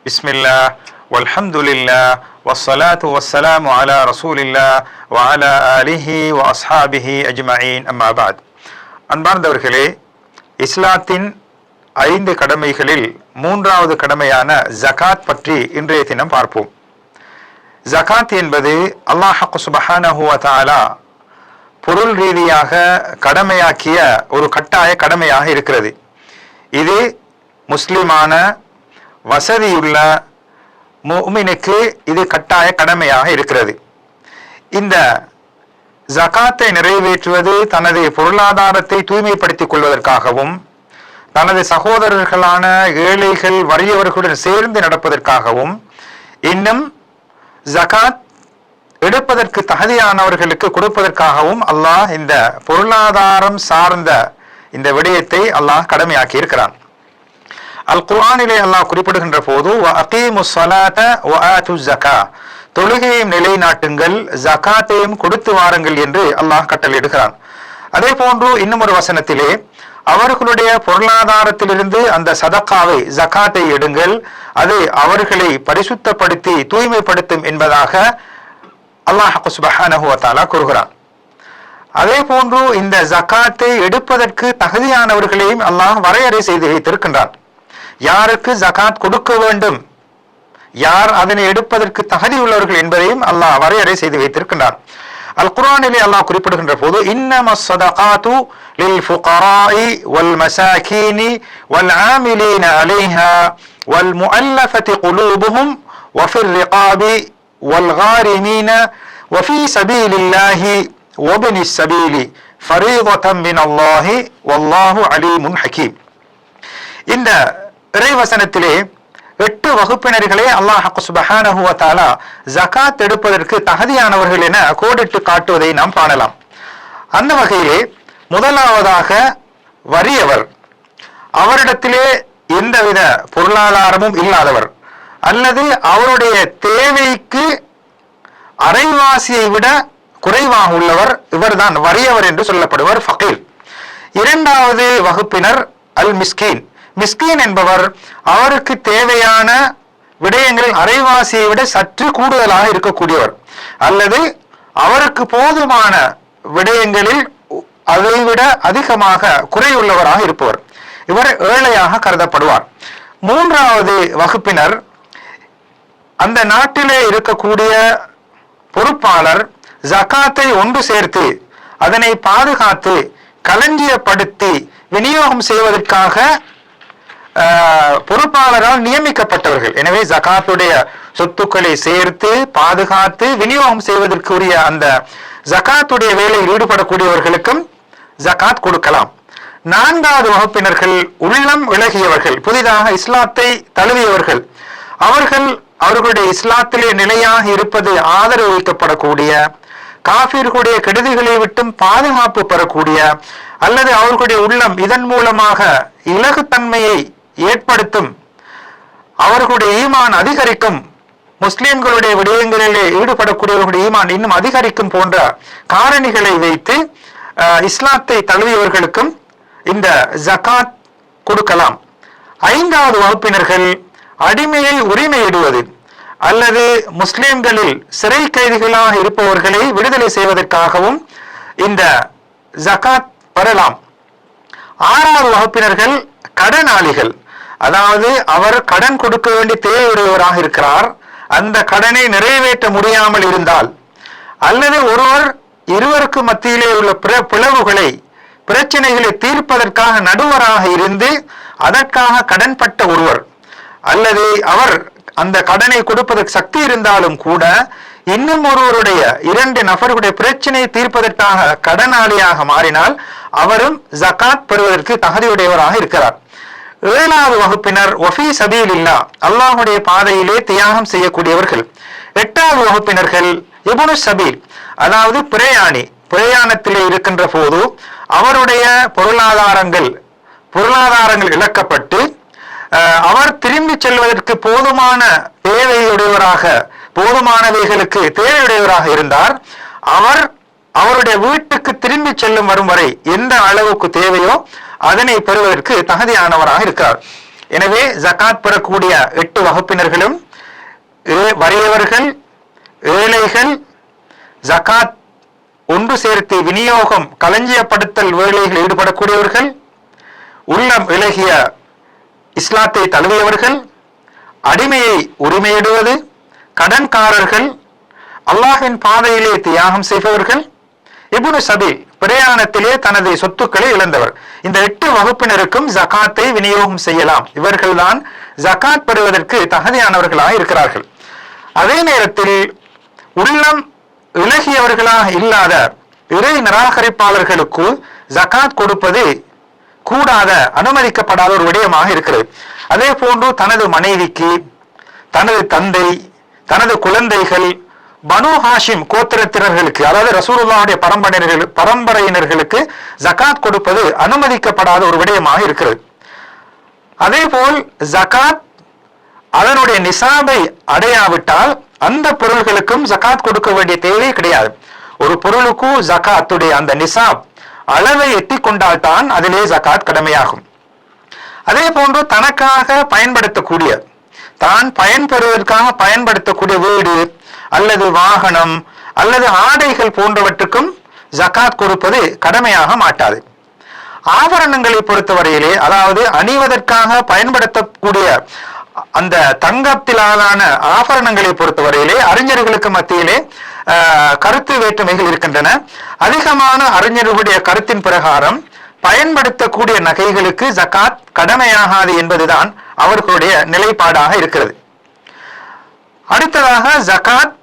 பிஸ்மில்லாஹ் வல்ஹம்துலில்லாஹ் வஸ்ஸலாத்து வஸ்ஸலாமு அலா ரசூலில்லாஹ் வ அலா ஆலிஹி வ அஸ்ஹாபிஹி அஜ்மஈன். அம்மா பஅத். அன்பார்ந்தவர்களே, இஸ்லாத்தின் 5 கடமைகளில் 3வது கடமையான ஜகாத் பற்றி இன்றைய தினம் பார்ப்போம். ஜகாத் என்பது அல்லாஹ் சுப்ஹானஹு வ தஆலா பொருள் ரீதியாக கடமையாக்கிய ஒரு கட்டாய கடமையாக இருக்கிறது. இது முஸ்லிமான வசதியுள்ள முஃமினுக்கு இது கட்டாய கடமையாக இருக்கிறது. இந்த ஜகாத்தை நிறைவேற்றுவது தனது பொருளாதாரத்தை தூய்மைப்படுத்திக் கொள்வதற்காகவும், தனது சகோதரர்களான ஏழைகள் வறியவர்களுடன் சேர்ந்து நடப்பதற்காகவும், இன்னும் ஜகாத் எடுப்பதற்கு தகுதியானவர்களுக்கு கொடுப்பதற்காகவும் அல்லாஹ் இந்த பொருளாதாரம் சார்ந்த இந்த விடயத்தை அல்லாஹ் கடமையாக்கி இருக்கிறான். அல் குர்ஆனிலே அல்லாஹ் குறிப்பிடுகின்ற போது வஅகீமுஸ் ஸலாத வஆத்துஸ் ஸகா, தொழுகையையும் நிலைநாட்டுங்கள், ஜகாத்தையும் கொடுத்து வாருங்கள் என்று அல்லாஹ் கட்டளையிடுகிறான். அதே போன்று இன்னும் ஒரு வசனத்திலே அவர்களுடைய பொருளாதாரத்திலிருந்து அந்த சதக்காவை ஜகாத்தை எடுங்கள், அது அவர்களை பரிசுத்தப்படுத்தி தூய்மைப்படுத்தும் என்பதாக அல்லாஹ் சுப்ஹானஹு வ தஆலா கூறுகிறான். அதே போன்று இந்த ஜகாத்தை எடுப்பதற்கு தகுதியானவர்களையும் அல்லாஹ் வரையறை செய்து வைத்திருக்கின்றான். யாருக்கு ஜகாத் கொடுக்க வேண்டும், யார் அதனை எடுப்பதற்கு தகுதி உள்ளவர்கள் என்பதையும் அல்லாஹ் வரையறை செய்து வைத்திருக்கின்றான். அல் குர்ஆனிலே அல்லாஹ் குறிப்பிடுகின்ற போது இன்னமஸ் ஸதகாத்து லில் ஃபுகராஇ வல் மசாகீனி வல் ஆமிலீன அலைஹா வல் முஅல்லஃபதி குலூபுஹும் வஃபிர் ரிகாபி வல் காரிமீன வஃபீ சபீலில்லாஹி வப்னிஸ் சபீலி ஃபரீதத்தன் மினல்லாஹி வல்லாஹு அலீமுன் ஹகீம். இந்த இறைவசனத்திலே 8 வகுப்பினர்களே அல்லாஹ் சுப்ஹானஹு வ தஆலா ஜகாத் எடுப்பதற்கு தகுதியானவர்கள் என கோடிட்டு காட்டுவதை நாம் காணலாம். அந்த வகையிலே முதலாவதாக வறியவர், அவரிடத்திலே எந்தவித பொருளாதாரமும் இல்லாதவர், அல்லது அவருடைய தேவைக்கு அரைவாசியை விட குறைவாக உள்ளவர், இவர்தான் வறியவர் என்று சொல்லப்படுவர், ஃபகீர். 2வது வகுப்பினர் அல் மிஸ்கீன். மிஸ்கீன் என்பவர் அவருக்கு தேவையான விடயங்களில் அரைவாசியை விட சற்று கூடுதலாக இருக்கக்கூடியவர், அல்லது அவருக்கு போதுமான விடயங்களில் அதைவிட அதிகமாக குறையுள்ளவராக இருப்பவர், இவர் ஏழையாக கருதப்படுவார். 3வது வகுப்பினர் அந்த நாட்டிலே இருக்கக்கூடிய பொறுப்பாளர் ஜகாத்தை ஒன்று சேர்த்து அதனை பாதுகாத்து களஞ்சியப்படுத்தி விநியோகம் செய்வதற்காக பொறுப்பாளரால் நியமிக்கப்பட்டவர்கள். எனவே ஜகாத்துடைய சொத்துக்களை சேர்த்து பாதுகாத்து விநியோகம் செய்வதற்குரிய அந்த ஜகாத்துடைய வேலையில் ஈடுபடக்கூடியவர்களுக்கும் ஜகாத் கொடுக்கலாம். 4வது வகுப்பினர்கள் உள்ளம் விலகியவர்கள், புதிதாக இஸ்லாத்தை தழுவியவர்கள், அவர்களுடைய இஸ்லாத்திலே நிலையாக இருப்பது ஆதரவு வைக்கப்படக்கூடிய, காஃபிர்களுடைய கெடுதிகளை விட்டும் பாதுகாப்பு பெறக்கூடிய, அல்லது அவர்களுடைய உள்ளம் இதன் மூலமாக இலகுத்தன்மையை ஏற்படுத்தும், அவர்களுடைய ஈமான் அதிகரிக்கும், முஸ்லிம்களுடைய விடயங்களிலே ஈடுபடக்கூடியவர்களுடைய ஈமான் இன்னும் அதிகரிக்கும் போன்ற காரணிகளை வைத்து இஸ்லாத்தை தழுவியவர்களுக்கும் இந்த ஜகாத் கொடுக்கலாம். 5வது வகுப்பினர்கள் அடிமையை உரிமையிடுவது, அல்லது முஸ்லிம்களில் சிறை கைதிகளாக இருப்பவர்களை விடுதலை செய்வதற்காகவும் இந்த ஜகாத் பெறலாம். 6வது வகுப்பினர்கள் கடனாளிகள், அதாவது அவர் கடன் கொடுக்க வேண்டிய தேவையுடையவராக இருக்கிறார், அந்த கடனை நிறைவேற்ற முடியாமல் இருந்தால், அல்லது ஒருவர் இருவருக்கு மத்தியிலே உள்ள பிளவுகளை பிரச்சனைகளை தீர்ப்பதற்காக நடுவராக இருந்து அதற்காக கடன்பட்ட ஒருவர், அல்லது அவர் அந்த கடனை கொடுப்பதற்கு சக்தி இருந்தாலும் கூட இன்னும் ஒருவருடைய 2 நபர்களுடைய பிரச்சனையை தீர்ப்பதற்காக கடனாளியாக மாறினால் அவரும் ஜகாத் பெறுவதற்கு தகுதியுடையவராக இருக்கிறார். 7வது வகுப்பினர் வஃபீ சபீலில்லாஹ், அல்லாஹ்வுடைய பாதையிலே தியாகம் செய்யக்கூடியவர்கள். 8வது வகுப்பினர்கள் இப்னு சபீல், அதாவது பிரயாணத்திலே இருக்கின்ற போது அவருடைய பொருளாதாரங்கள் இழக்கப்பட்டு அவர் திரும்பி செல்வதற்கு போதுமான போதுமானவைகளுக்கு தேவையுடையவராக இருந்தார். அவருடைய வீட்டுக்கு திரும்பி செல்லும் வரும் வரை எந்த அளவுக்கு தேவையோ அதனை பெறுவதற்கு தகுதியானவராக இருக்கிறார். எனவே ஜகாத் பெறக்கூடிய 8 வகுப்பினர்களும் வறியவர்கள், ஏழைகள், ஜகாத் ஒன்று சேர்த்து விநியோகம் களஞ்சியப்படுத்தல் வேலைகளில் ஈடுபடக்கூடியவர்கள், உள்ளம் இலகிய இஸ்லாத்தை தழுவியவர்கள், அடிமையை உரிமையிடுவது, கடன்காரர்கள், அல்லாஹ்வின் பாதையிலே தியாகம் செய்பவர்கள், இப்னு சபீல் பிரயாணத்திலே தனது சொத்துக்களை இழந்தவர். இந்த 8 வகுப்பினருக்கும் ஜகாத்தை விநியோகம் செய்யலாம். இவர்கள்தான் ஜகாத் பெறுவதற்கு தகுதியானவர்களாக இருக்கிறார்கள். அதே நேரத்தில் உள்ளம் இலகியவர்களாக இல்லாத இறை நிராகரிப்பாளர்களுக்கு ஜகாத் கொடுப்பது கூடாத, அனுமதிக்கப்படாத ஒரு விடயமாக இருக்கிறது. அதே போன்று தனது மனைவிக்கு, தனது தந்தை, தனது குழந்தைகள், பனு ஹாஷிம் கோத்திரத்தினர்களுக்கு, அதாவது ரசூலுல்லாஹுடைய பரம்பரையினர்களுக்கு ஜகாத் கொடுப்பது அனுமதிக்கப்படாத ஒரு விடயமாக இருக்கிறது. அதே போல் ஜகாத் அதனுடைய நிசாபை அடையாவிட்டால் அந்த பொருள்களுக்கும் ஜகாத் கொடுக்க வேண்டிய தேவை கிடையாது. ஒரு பொருளுக்கு ஜகாத்துடைய அந்த நிசாப் அளவை எட்டி கொண்டால்தான் அதிலே ஜகாத் கடமையாகும். அதே போன்று தனக்காக பயன்படுத்தக்கூடிய, தான் பயன்பெறுவதற்காக பயன்படுத்தக்கூடிய வீடு அல்லது வாகனம் அல்லது ஆடைகள் போன்றவற்றுக்கும் ஜகாத் கொடுப்பது கடமையாக மாட்டாது. ஆபரணங்களை பொறுத்தவரையிலே, அதாவது அணிவதற்காக பயன்படுத்தக்கூடிய அந்த தங்கத்திலான ஆபரணங்களை பொறுத்தவரையிலே அறிஞர்களுக்கு மத்தியிலே கருத்து வேற்றுமைகள் இருக்கின்றன. அதிகமான அறிஞர்களுடைய கருத்தின் பிரகாரம் பயன்படுத்தக்கூடிய நகைகளுக்கு ஜகாத் கடமையாகாது என்பதுதான் அவர்களுடைய நிலைப்பாடாக இருக்கிறது. அடுத்ததாக ஜகாத்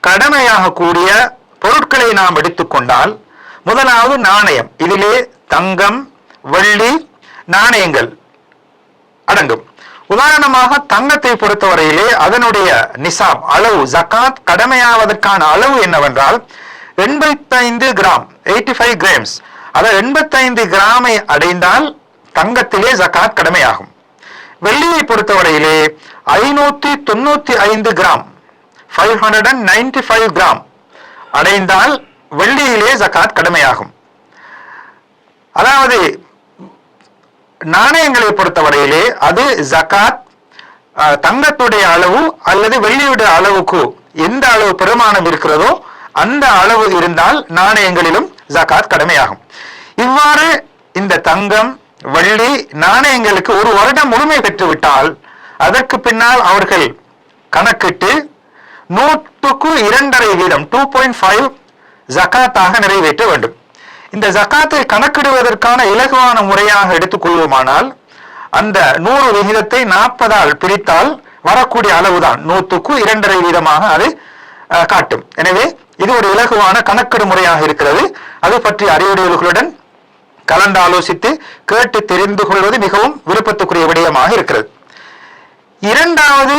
கடமையாக கூடிய பொருட்களை நாம் எடுத்துக்கொண்டால், முதலாவது நாணயம். இதிலே தங்கம், வெள்ளி, நாணயங்கள் அடங்கும். உதாரணமாக தங்கத்தை பொறுத்தவரையிலே அதனுடைய நிசாப் அளவு, ஜகாத் கடமையாவதற்கான அளவு என்னவென்றால் 85 கிராம், 85 கிராம்ஸ், அதாவது 85 கிராமை அடைந்தால் தங்கத்திலே ஜகாத் கடமையாகும். வெள்ளியை பொறுத்தவரையிலே 595 கிராம், 595 கிராம் அடைந்தால் வெள்ளியிலே ஜகாத் கடமையாகும். அதாவது நாணயங்களை பொறுத்தவரையிலே அது ஜகாத் தங்கத்துடைய அளவு அல்லது வெள்ளியுடைய அளவுக்கு எந்த அளவு பெருமானம் இருக்கிறதோ அந்த அளவு இருந்தால் நாணயங்களிலும் ஜகாத் கடமையாகும். இவ்வாறு இந்த தங்கம், வெள்ளி, நாணயங்களுக்கு ஒரு வருடம் முழுமை பெற்றுவிட்டால் அதற்கு பின்னால் அவர்கள் கணக்கிட்டு 100க்கு 2.5 வீதம் 2.5 ஜகாத்தாக நிறைவேற்ற வேண்டும். இந்த ஜகாத்தை கணக்கிடுவதற்கான இலகுவான முறையாக எடுத்துக்கொள்வோமானால் அந்த 100 விகிதத்தை 40ஆல் பிரித்தால் வரக்கூடிய அளவுதான் 100க்கு 2.5 வீதமாக அது காட்டும். எனவே இது ஒரு இலகுவான கணக்கெடு முறையாக இருக்கிறது. அது பற்றி அறிவுடையவர்களுடன் கலந்து ஆலோசித்து கேட்டு தெரிந்து கொள்வது மிகவும் விருப்பத்துக்குரிய விடயமாக இருக்கிறது. இரண்டாவது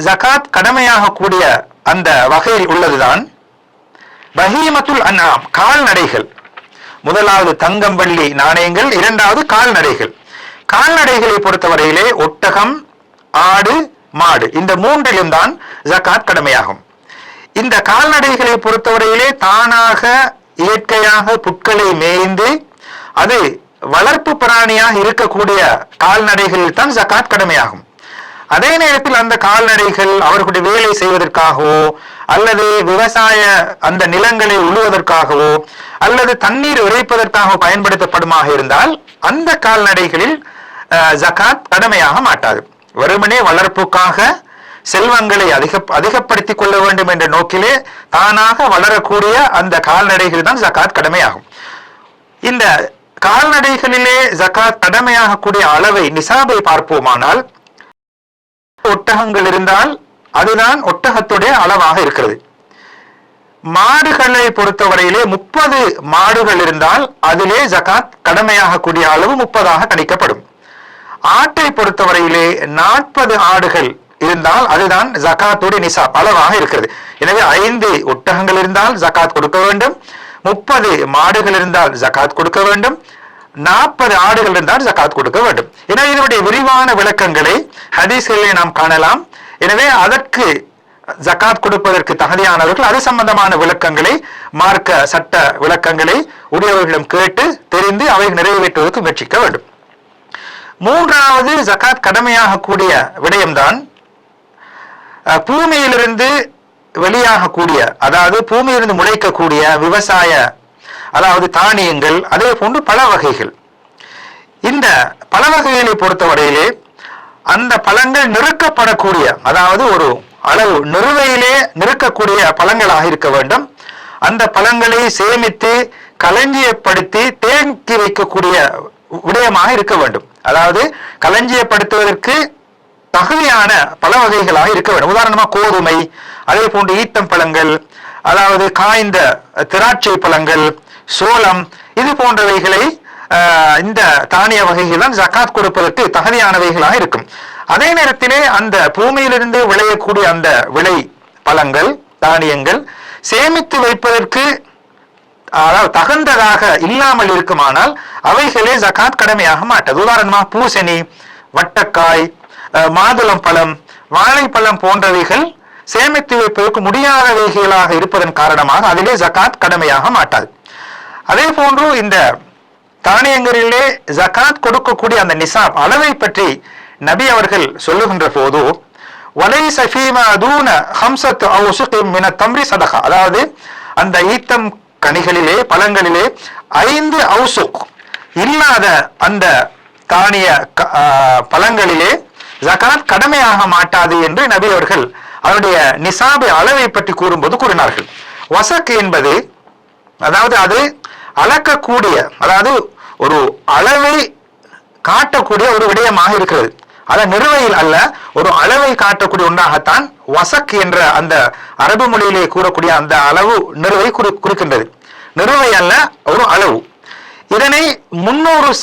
ஜகாத் கடமையாக கூடிய அந்த வகையில் உள்ளதுதான் பஹீமத்துல் அன்ஆம், கால்நடைகள். முதலாவது தங்கம், வெள்ளி, நாணயங்கள், இரண்டாவது கால்நடைகள். கால்நடைகளை பொறுத்தவரையிலே ஒட்டகம், ஆடு, மாடு, இந்த மூன்றிலும் தான் ஜகாத் கடமையாகும். இந்த கால்நடைகளை பொறுத்தவரையிலே தானாக இயற்கையாக புட்களை மேய்ந்து அது வளர்ப்பு பிராணியாக இருக்கக்கூடிய கால்நடைகளில் தான் ஜகாத் கடமையாகும். அதே நேரத்தில் அந்த கால்நடைகள் அவர்களுடைய வேலை செய்வதற்காகவோ அல்லது விவசாய அந்த நிலங்களை உழுவதற்காகவோ அல்லது தண்ணீர் இறைப்பதற்காக பயன்படுத்தப்படுமாக இருந்தால் அந்த கால்நடைகளில் ஜகாத் கடமையாக மாட்டாது. வெறுமனே வளர்ப்புக்காக செல்வங்களை அதிகப்படுத்திக் கொள்ள வேண்டும் என்ற நோக்கிலே தானாக வளரக்கூடிய அந்த கால்நடைகள் தான் ஜகாத் கடமையாகும். இந்த கால்நடைகளிலே ஜகாத் கடமையாக கூடிய அளவை, நிசாபை பார்ப்போமானால் ஒட்டகங்கள் இருந்தால் அதுதான் ஒட்டகத்துடைய அளவாக இருக்கிறது. மாடுகளை பொறுத்தவரையிலே 30 மாடுகள் இருந்தால் அதிலே ஜகாத் கடமையாக கூடிய அளவு 30ஆக கணிக்கப்படும். ஆட்டை பொறுத்தவரையிலே 40 ஆடுகள் இருந்தால் அதுதான் ஜகாத்துடைய நிசாப் அளவாக இருக்கிறது. எனவே 5 ஒட்டகங்கள் இருந்தால் ஜகாத் கொடுக்க வேண்டும், 30 மாடுகள் இருந்தால் ஜகாத் கொடுக்க வேண்டும், 40 ஆடுகள் இருந்தால் ஜகாத் கொடுக்க வேண்டும். எனவே இதனுடைய விரிவான விளக்கங்களை ஹதீஸ்களிலே நாம் காணலாம். எனவே அதற்கு ஜகாத் கொடுப்பதற்கு தகுதியானவர்கள் அது சம்பந்தமான விளக்கங்களை, மார்க்க சட்ட விளக்கங்களை உரியவர்களிடம் கேட்டு தெரிந்து அவை நிறைவேற்றுவதற்கு முயற்சிக்க வேண்டும். மூன்றாவது ஜகாத் கடமையாக கூடிய விடயம்தான் பூமியிலிருந்து வெளியாகக்கூடிய, அதாவது பூமியிலிருந்து முளைக்கக்கூடிய விவசாய, அதாவது தானியங்கள், அதே போன்று பல வகைகள். இந்த பல வகைகளை பொறுத்தவரையிலே அந்த பழங்கள் நிறுக்கப்படக்கூடிய, அதாவது ஒரு அளவு நிறுவையிலே நிறுக்கக்கூடிய பழங்களாக இருக்க வேண்டும். அந்த பழங்களை சேமித்து களஞ்சியப்படுத்தி தேக்கி வைக்கக்கூடிய விடயமாக இருக்க வேண்டும். அதாவது களஞ்சியப்படுத்துவதற்கு தகுதியான பல வகைகளாக இருக்க வேண்டும். உதாரணமா கோதுமை, அதே போன்று ஈத்தம் பழங்கள், அதாவது காய்ந்த திராட்சை பழங்கள், சோளம், இது போன்றவைகளை இந்த தானிய வகைகள் தான் ஜகாத் கொடுப்பதற்கு தகுதியானவைகளாக இருக்கும். அதே நேரத்திலே அந்த பூமியிலிருந்து விளையக்கூடிய அந்த விளை பழங்கள், தானியங்கள் சேமித்து வைப்பதற்கு அதாவது தகுந்ததாக இல்லாமல் இருக்குமானால் அவைகளே ஜகாத் கடமையாக மாட்டது. உதாரணமா பூசணி, வட்டக்காய், மாதுளம் பழம், வாழைப்பழம் போன்றவைகள் சேமித்து வைப்பதற்கு முடியாதவைகளாக இருப்பதன் காரணமாக அதிலே ஜகாத் கடமையாக மாட்டாது. அதே போன்று இந்த தானியங்களிலே ஜகாத் கொடுக்கக்கூடிய அந்த நிசாப் அளவை பற்றி நபி அவர்கள் சொல்லுகின்ற போது அதாவது அந்த ஈத்தம் கனிகளிலே பழங்களிலே 5 அவுசுக் இல்லாத அந்த தானிய பழங்களிலே ஜகாத் கடமையாக மாட்டாது என்று நபி அவர்கள் அவருடைய நிசாபு அளவை பற்றி கூறும்போது கூறினார்கள். வசக் என்பது அதாவது அது அளக்கக்கூடிய, அதாவது ஒரு அளவை காட்டக்கூடிய ஒரு விடயமாக இருக்கிறது. அத நிறுவையில் அல்ல, ஒரு அளவை காட்டக்கூடிய ஒன்றாகத்தான் வசக் என்ற அந்த அரபு மொழியிலே கூறக்கூடிய அந்த அளவு நிறுவை குறிக்கின்றது. நிறுவை அல்ல, ஒரு அளவு. இதனை 300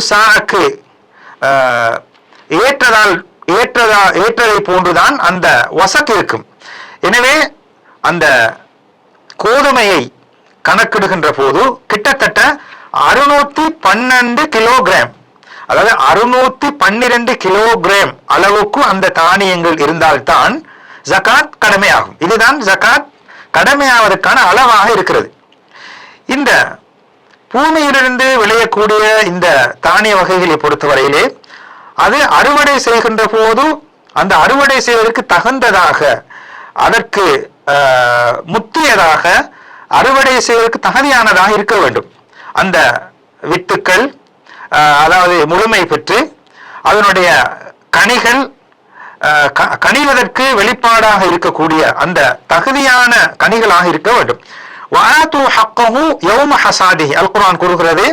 சாக்கு ஏற்றதை போன்றுதான் அந்த வசக் இருக்கும். எனவே அந்த கோதுமையை கணக்கிடுகின்ற போது கிட்டத்தட்ட 612 கிலோகிராம், அதாவது 612 கிலோகிராம் அளவுக்கு அந்த தானியங்கள் இருந்தால்தான் ஜகாத் கடமையாகும். இதுதான் ஜகாத் கடமையாவதற்கான அளவாக இருக்கிறது. இந்த பூமியிலிருந்து விளையக்கூடிய இந்த தானிய வகைகளை பொறுத்தவரையிலே அது அறுவடை செய்கின்ற போது அந்த அறுவடை செய்வதற்கு தகுந்ததாக, அதற்கு முத்தியதாக, அறுவடை செய்வதற்கு தகுதியானதாக இருக்க வேண்டும். அந்த வித்துக்கள் அதாவது முழுமை பெற்று அதனுடைய கனிகள் கனிவதற்கு வெளிப்பாடாக இருக்கக்கூடிய அந்த தகுதியான கனிகளாக இருக்க வேண்டும். அல்குர்ஆன் கூறுகிறது,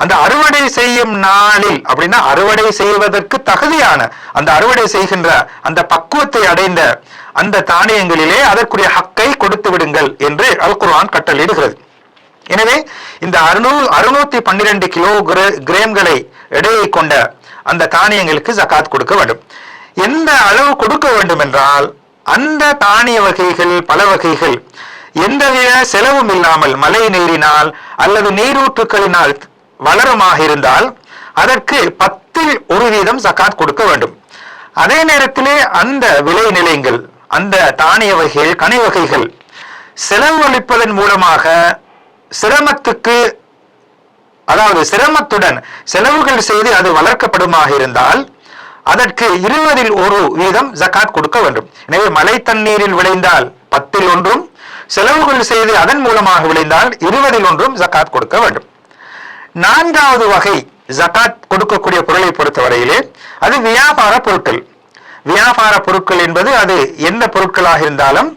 அந்த அறுவடை செய்யும் நாளில், அப்படின்னா அறுவடை செய்வதற்கு தகுதியான அந்த அறுவடை செய்கின்ற அந்த பக்குவத்தை அடைந்த அந்த தானியங்களிலே அதற்குரிய ஹக்கை கொடுத்து விடுங்கள் என்று அல்குர்ஆன் கட்டளையிடுகிறது. எனவே இந்த 612 கிலோகிராம்களை எடையை கொண்ட அந்த தானியங்களுக்கு ஜகாத் கொடுக்க வேண்டும். எந்த அளவு கொடுக்க வேண்டும் என்றால், அந்த தானிய வகைகள் பல வகைகள் எந்தவித செலவும் இல்லாமல் மழை நீரினால் அல்லது நீரூற்றுக்களினால் வளருமாக இருந்தால் அதற்கு 10% ஜகாத் கொடுக்க வேண்டும். அதே நேரத்திலே அந்த விளை நிலையங்கள், அந்த தானிய வகைகள், கனி வகைகள் செலவழிப்பதன் மூலமாக சிரமத்துக்கு, அதாவது சிரமத்துடன் செலவுகள் செய்து அது வளர்க்கப்படுமாக இருந்தால் அதற்கு 20% ஜகாத் கொடுக்க வேண்டும். எனவே மழை தண்ணீரில் விளைந்தால் 10%, செலவுகள் செய்து அதன் மூலமாக விளைந்தால் 20% ஜகாத் கொடுக்க வேண்டும். 4வது வகை ஜகாத் கொடுக்கக்கூடிய பொருளை பொறுத்தவரையிலே அது வியாபார பொருட்கள். வியாபார பொருட்கள் என்பது அது எந்த பொருட்களாக இருந்தாலும்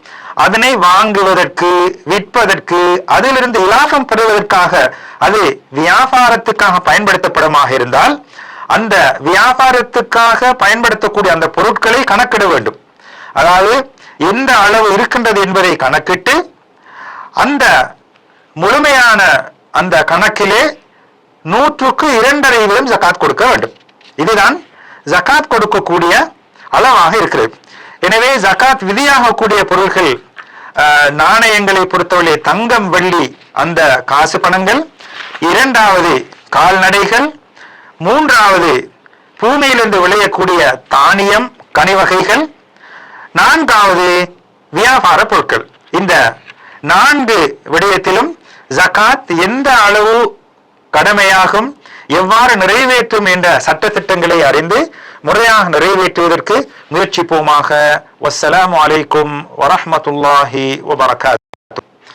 அதனை வாங்குவதற்கு, விற்பதற்கு, அதிலிருந்து லாபம் பெறுவதற்காக, அது வியாபாரத்துக்காக பயன்படுத்தப்படுமாக இருந்தால் அந்த வியாபாரத்துக்காக பயன்படுத்தக்கூடிய அந்த பொருட்களை கணக்கிட வேண்டும். அதாவது எந்த அளவு இருக்கின்றது என்பதை கணக்கிட்டு அந்த முழுமையான அந்த கணக்கிலே 100க்கு 2.5 ஜகாத் கொடுக்க வேண்டும். இதுதான் ஜகாத் கொடுக்கக்கூடிய அளவாக இருக்கிறது. எனவே ஜகாத் விதியாகக்கூடிய பொருள்கள் நாணயங்களை பொறுத்தவரை தங்கம், வெள்ளி, அந்த காசு பணங்கள், 2வது கால்நடைகள், 3வது பூமியிலிருந்து விளையக்கூடிய தானியம், கனிவகைகள், 4வது வியாபார பொருட்கள். இந்த 4 விடயத்திலும் ஜகாத் எந்த அளவு கடமையாகும். எவ்வாறு நிறைவேற்றும் என்ற சட்டத்திட்டங்களை அறிந்து முறையாக நிறைவேற்றுவதற்கு முயற்சிப்போமாக. வஸ்ஸலாமு அலைக்கும் வரஹ்மத்துல்லாஹி வபரகாத்துஹு.